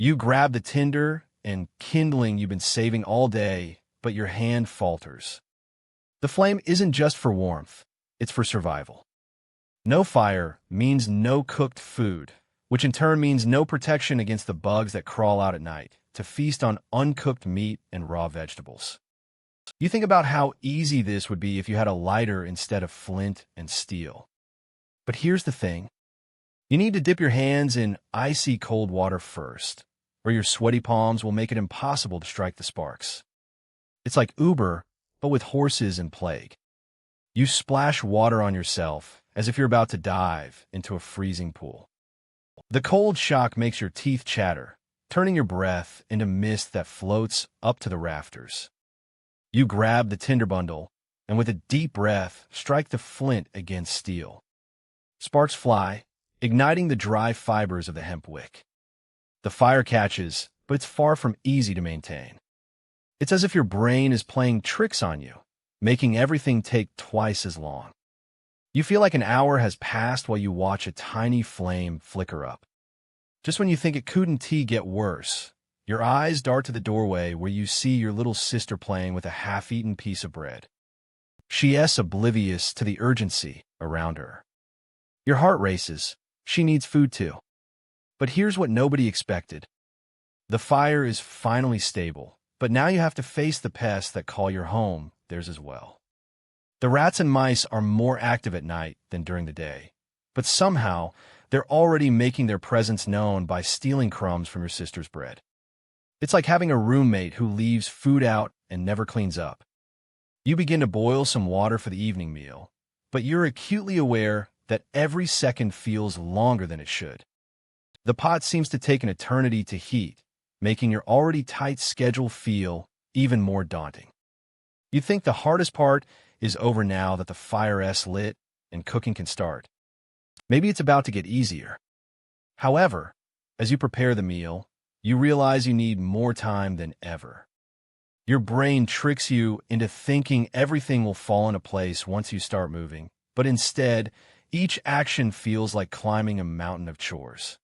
You grab the tinder and kindling you've been saving all day, but your hand falters. The flame isn't just for warmth, it's for survival. No fire means no cooked food, which in turn means no protection against the bugs that crawl out at night to feast on uncooked meat and raw vegetables. You think about how easy this would be if you had a lighter instead of flint and steel. But here's the thing. You need to dip your hands in icy cold water first, or your sweaty palms will make it impossible to strike the sparks. It's like Uber, but with horses and plague. You splash water on yourself as if you're about to dive into a freezing pool. The cold shock makes your teeth chatter, turning your breath into mist that floats up to the rafters. You grab the tinder bundle, and with a deep breath, strike the flint against steel. Sparks fly, igniting the dry fibers of the hemp wick. The fire catches, but it's far from easy to maintain. It's as if your brain is playing tricks on you, making everything take twice as long. You feel like an hour has passed while you watch a tiny flame flicker up. Just when you think it couldn't get worse, your eyes dart to the doorway where you see your little sister playing with a half-eaten piece of bread. She is oblivious to the urgency around her. Your heart races. She needs food too. But here's what nobody expected. The fire is finally stable, but now you have to face the pests that call your home theirs as well. The rats and mice are more active at night than during the day, but somehow they're already making their presence known by stealing crumbs from your sister's bread. It's like having a roommate who leaves food out and never cleans up. You begin to boil some water for the evening meal, but you're acutely aware that every second feels longer than it should. The pot seems to take an eternity to heat, making your already tight schedule feel even more daunting. You think the hardest part is over now that the fire is lit and cooking can start. Maybe it's about to get easier. However, as you prepare the meal, you realize you need more time than ever. Your brain tricks you into thinking everything will fall into place once you start moving, but instead, each action feels like climbing a mountain of chores.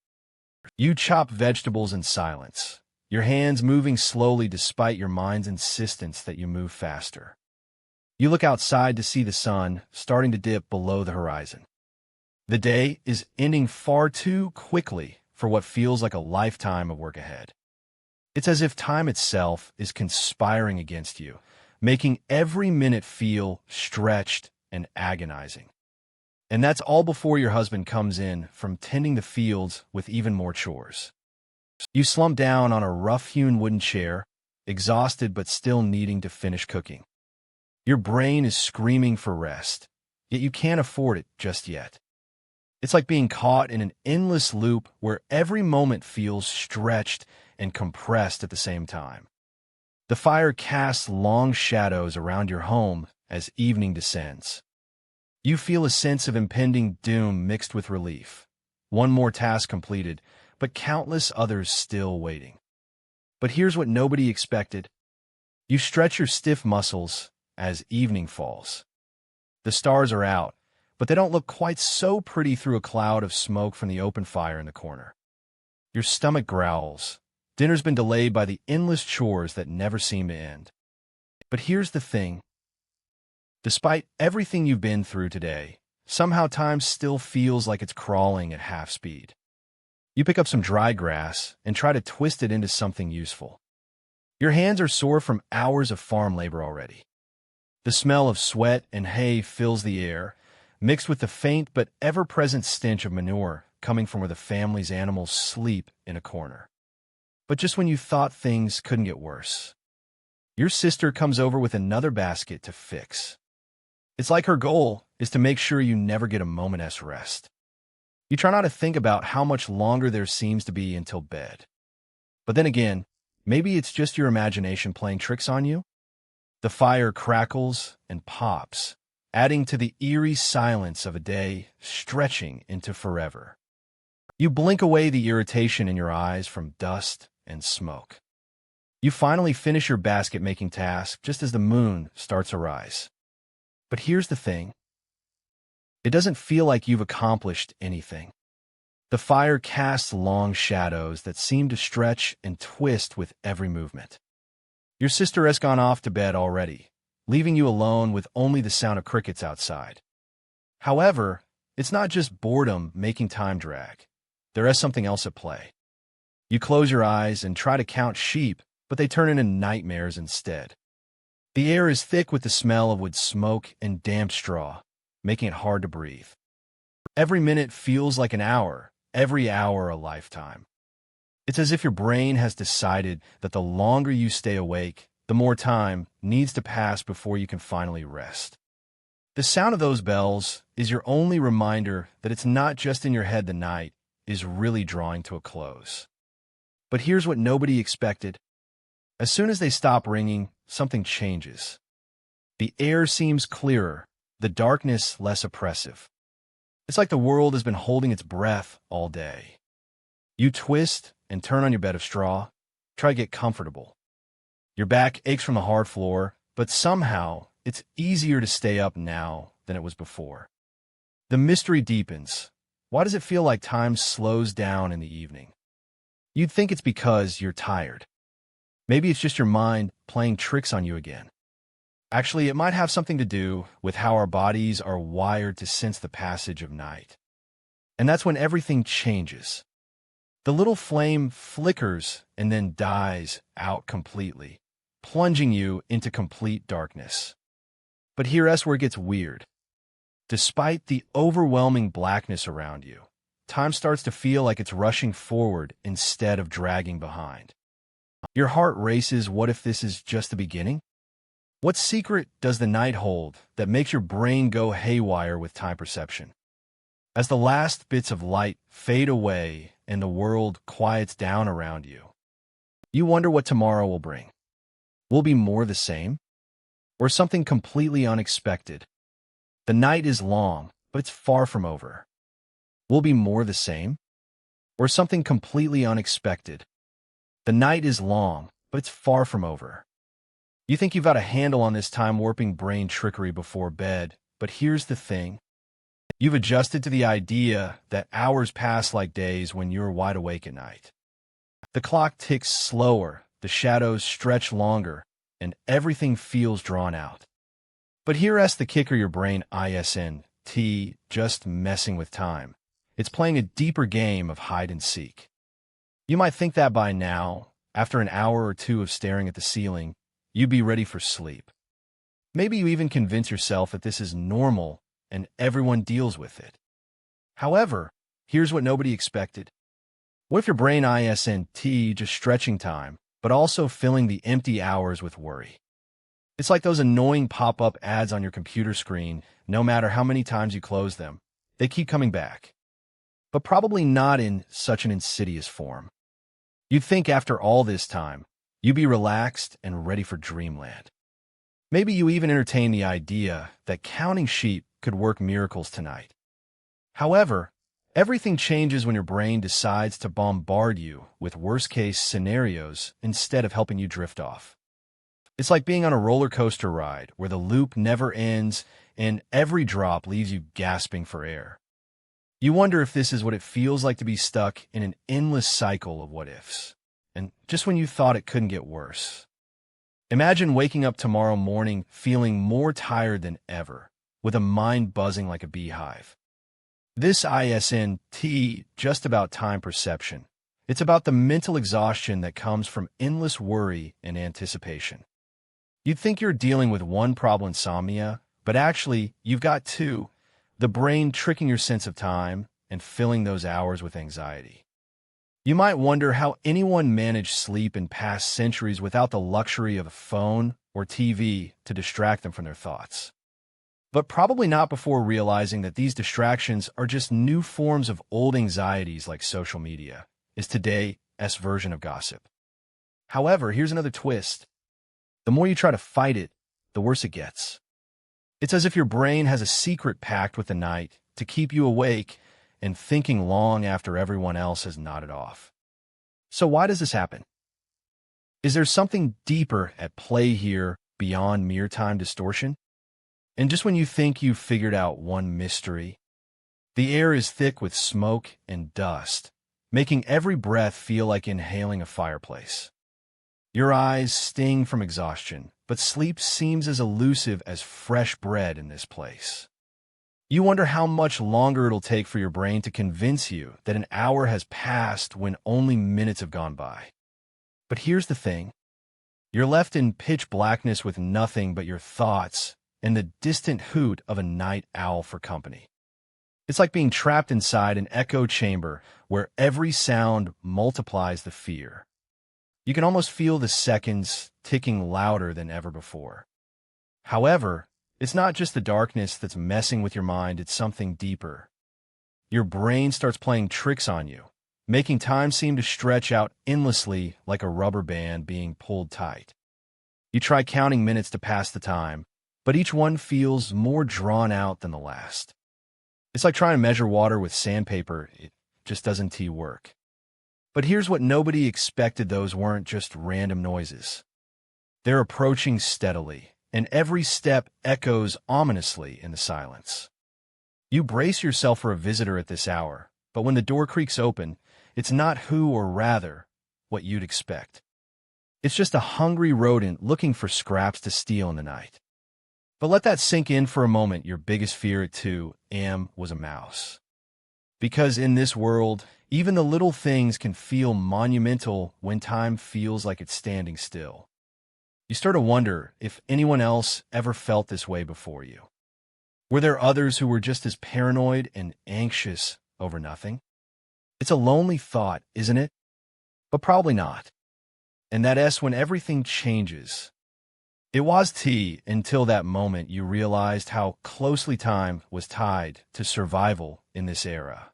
You chop vegetables in silence, your hands moving slowly despite your mind's insistence that you move faster. You look outside to see the sun starting to dip below the horizon. The day is ending far too quickly for what feels like a lifetime of work ahead. It's as if time itself is conspiring against you, making every minute feel stretched and agonizing. And that's all before your husband comes in from tending the fields with even more chores. You slump down on a rough-hewn wooden chair, exhausted but still needing to finish cooking. Your brain is screaming for rest, yet you can't afford it just yet. It's like being caught in an endless loop where every moment feels stretched and compressed at the same time. The fire casts long shadows around your home as evening descends. You feel a sense of impending doom mixed with relief. One more task completed, but countless others still waiting. But here's what nobody expected. You stretch your stiff muscles as evening falls. The stars are out, but they don't look quite so pretty through a cloud of smoke from the open fire in the corner. Your stomach growls. Dinner's been delayed by the endless chores that never seem to end. But here's the thing. Despite everything you've been through today, somehow time still feels like it's crawling at half speed. You pick up some dry grass and try to twist it into something useful. Your hands are sore from hours of farm labor already. The smell of sweat and hay fills the air, mixed with the faint but ever-present stench of manure coming from where the family's animals sleep in a corner. But just when you thought things couldn't get worse, your sister comes over with another basket to fix. It's like her goal is to make sure you never get a moment's rest. You try not to think about how much longer there seems to be until bed. But then again, maybe it's just your imagination playing tricks on you. The fire crackles and pops, adding to the eerie silence of a day stretching into forever. You blink away the irritation in your eyes from dust and smoke. You finally finish your basket-making task just as the moon starts to rise. But here's the thing. It doesn't feel like you've accomplished anything. The fire casts long shadows that seem to stretch and twist with every movement. Your sister has gone off to bed already, leaving you alone with only the sound of crickets outside. However, it's not just boredom making time drag. There is something else at play. You close your eyes and try to count sheep, but they turn into nightmares instead. The air is thick with the smell of wood smoke and damp straw, making it hard to breathe. Every minute feels like an hour, every hour a lifetime. It's as if your brain has decided that the longer you stay awake, the more time needs to pass before you can finally rest. The sound of those bells is your only reminder that it's not just in your head the night is really drawing to a close. But here's what nobody expected. As soon as they stop ringing, something changes. The air seems clearer, the darkness less oppressive. It's like the world has been holding its breath all day. You twist and turn on your bed of straw, try to get comfortable. Your back aches from the hard floor, but somehow it's easier to stay up now than it was before. The mystery deepens. Why does it feel like time slows down in the evening? You'd think it's because you're tired. Maybe it's just your mind playing tricks on you again. Actually, it might have something to do with how our bodies are wired to sense the passage of night. And that's when everything changes. The little flame flickers and then dies out completely, plunging you into complete darkness. But here's where it gets weird. Despite the overwhelming blackness around you, time starts to feel like it's rushing forward instead of dragging behind. Your heart races. What if this is just the beginning? What secret does the night hold that makes your brain go haywire with time perception? As the last bits of light fade away and the world quiets down around you, you wonder what tomorrow will bring. Will it be more the same? Or something completely unexpected? The night is long, but it's far from over. Will it be more the same? Or something completely unexpected? The night is long, but it's far from over. You think you've got a handle on this time-warping brain trickery before bed, but here's the thing. You've adjusted to the idea that hours pass like days when you're wide awake at night. The clock ticks slower, the shadows stretch longer, and everything feels drawn out. But here's the kicker: your brain isn't just messing with time. It's playing a deeper game of hide and seek. You might think that by now, after an hour or two of staring at the ceiling, you'd be ready for sleep. Maybe you even convince yourself that this is normal and everyone deals with it. However, here's what nobody expected. What if your brain isn't just stretching time, but also filling the empty hours with worry? It's like those annoying pop-up ads on your computer screen. No matter how many times you close them, they keep coming back. But probably not in such an insidious form. You'd think after all this time, you'd be relaxed and ready for dreamland. Maybe you even entertain the idea that counting sheep could work miracles tonight. However, everything changes when your brain decides to bombard you with worst-case scenarios instead of helping you drift off. It's like being on a roller coaster ride where the loop never ends and every drop leaves you gasping for air. You wonder if this is what it feels like to be stuck in an endless cycle of what-ifs, and just when you thought it couldn't get worse. Imagine waking up tomorrow morning feeling more tired than ever, with a mind buzzing like a beehive. This isn't just about time perception. It's about the mental exhaustion that comes from endless worry and anticipation. You'd think you're dealing with one problem, insomnia, but actually you've got two: the brain tricking your sense of time and filling those hours with anxiety. You might wonder how anyone managed sleep in past centuries without the luxury of a phone or TV to distract them from their thoughts. But probably not before realizing that these distractions are just new forms of old anxieties like social media, is today's version of gossip. However, here's another twist. The more you try to fight it, the worse it gets. It's as if your brain has a secret pact with the night to keep you awake and thinking long after everyone else has nodded off. So why does this happen? Is there something deeper at play here beyond mere time distortion? And just when you think you've figured out one mystery, The air is thick with smoke and dust, making every breath feel like inhaling a fireplace. Your eyes sting from exhaustion, but sleep seems as elusive as fresh bread in this place. You wonder how much longer it'll take for your brain to convince you that an hour has passed when only minutes have gone by. But here's the thing. You're left in pitch blackness with nothing but your thoughts and the distant hoot of a night owl for company. It's like being trapped inside an echo chamber where every sound multiplies the fear. You can almost feel the seconds ticking louder than ever before. However, it's not just the darkness that's messing with your mind, it's something deeper. Your brain starts playing tricks on you, making time seem to stretch out endlessly like a rubber band being pulled tight. You try counting minutes to pass the time, but each one feels more drawn out than the last. It's like trying to measure water with sandpaper. It just doesn't work. But here's what nobody expected: those weren't just random noises. They're approaching steadily, and every step echoes ominously in the silence. You brace yourself for a visitor at this hour, but when the door creaks open, it's not who, or rather, what you'd expect. It's just a hungry rodent looking for scraps to steal in the night. But let that sink in for a moment. Your biggest fear at 2 a.m. was a mouse. Because in this world, even the little things can feel monumental when time feels like it's standing still. You start to wonder if anyone else ever felt this way before you. Were there others who were just as paranoid and anxious over nothing? It's a lonely thought, isn't it? But probably not. And that's when everything changes. It was until that moment you realized how closely time was tied to survival in this era.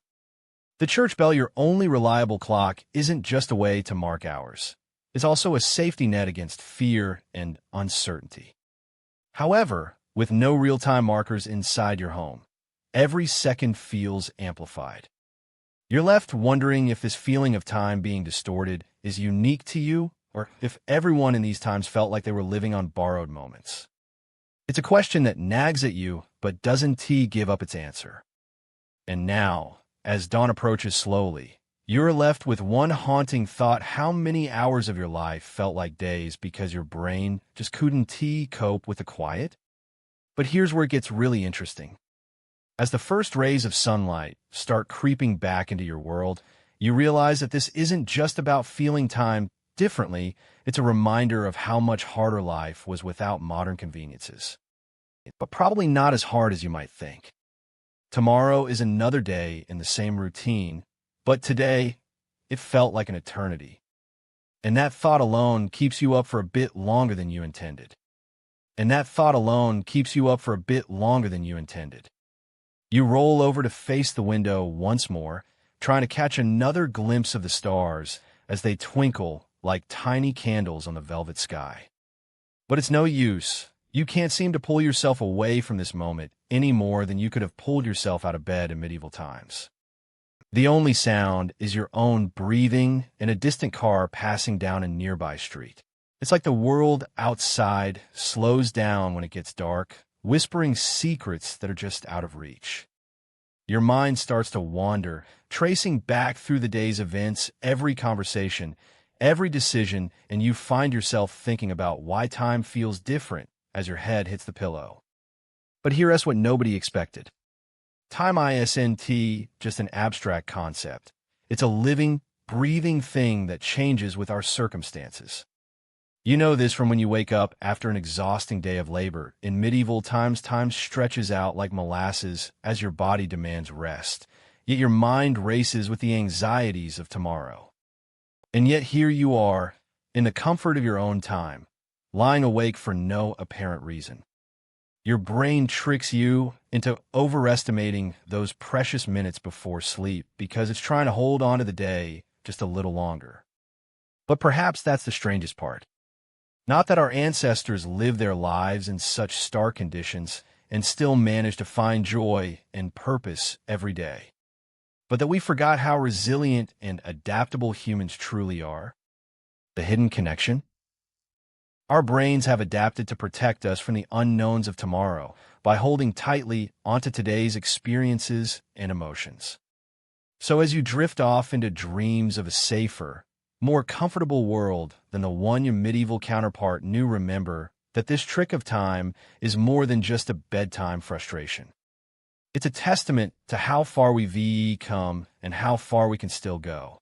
The church bell, your only reliable clock, isn't just a way to mark hours. It's also a safety net against fear and uncertainty. However, with no real-time markers inside your home, every second feels amplified. You're left wondering if this feeling of time being distorted is unique to you, or if everyone in these times felt like they were living on borrowed moments. It's a question that nags at you, but doesn't give up its answer. And now, as dawn approaches slowly, you're left with one haunting thought: how many hours of your life felt like days because your brain just couldn't cope with the quiet? But here's where it gets really interesting. As the first rays of sunlight start creeping back into your world, you realize that this isn't just about feeling time differently. It's a reminder of how much harder life was without modern conveniences. But probably not as hard as you might think. Tomorrow is another day in the same routine, but today, it felt like an eternity. And that thought alone keeps you up for a bit longer than you intended. You roll over to face the window once more, trying to catch another glimpse of the stars as they twinkle like tiny candles on the velvet sky. But it's no use. You can't seem to pull yourself away from this moment any more than you could have pulled yourself out of bed in medieval times. The only sound is your own breathing and a distant car passing down a nearby street. It's like the world outside slows down when it gets dark, whispering secrets that are just out of reach. Your mind starts to wander, tracing back through the day's events, every conversation, every decision, and you find yourself thinking about why time feels different as your head hits the pillow. But here's what nobody expected. Time isn't just an abstract concept. It's a living, breathing thing that changes with our circumstances. You know this from when you wake up after an exhausting day of labor. In medieval times, time stretches out like molasses as your body demands rest, yet your mind races with the anxieties of tomorrow. And yet here you are, in the comfort of your own time, lying awake for no apparent reason. Your brain tricks you into overestimating those precious minutes before sleep because it's trying to hold on to the day just a little longer. But perhaps that's the strangest part. Not that our ancestors lived their lives in such stark conditions and still managed to find joy and purpose every day, but that we forgot how resilient and adaptable humans truly are. The hidden connection? Our brains have adapted to protect us from the unknowns of tomorrow by holding tightly onto today's experiences and emotions. So as you drift off into dreams of a safer, more comfortable world than the one your medieval counterpart knew, remember that this trick of time is more than just a bedtime frustration. It's a testament to how far we've come and how far we can still go.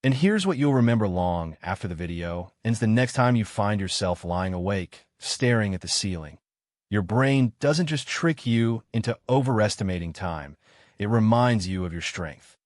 And here's what you'll remember long after the video ends: the next time you find yourself lying awake, staring at the ceiling. Your brain doesn't just trick you into overestimating time, it reminds you of your strength.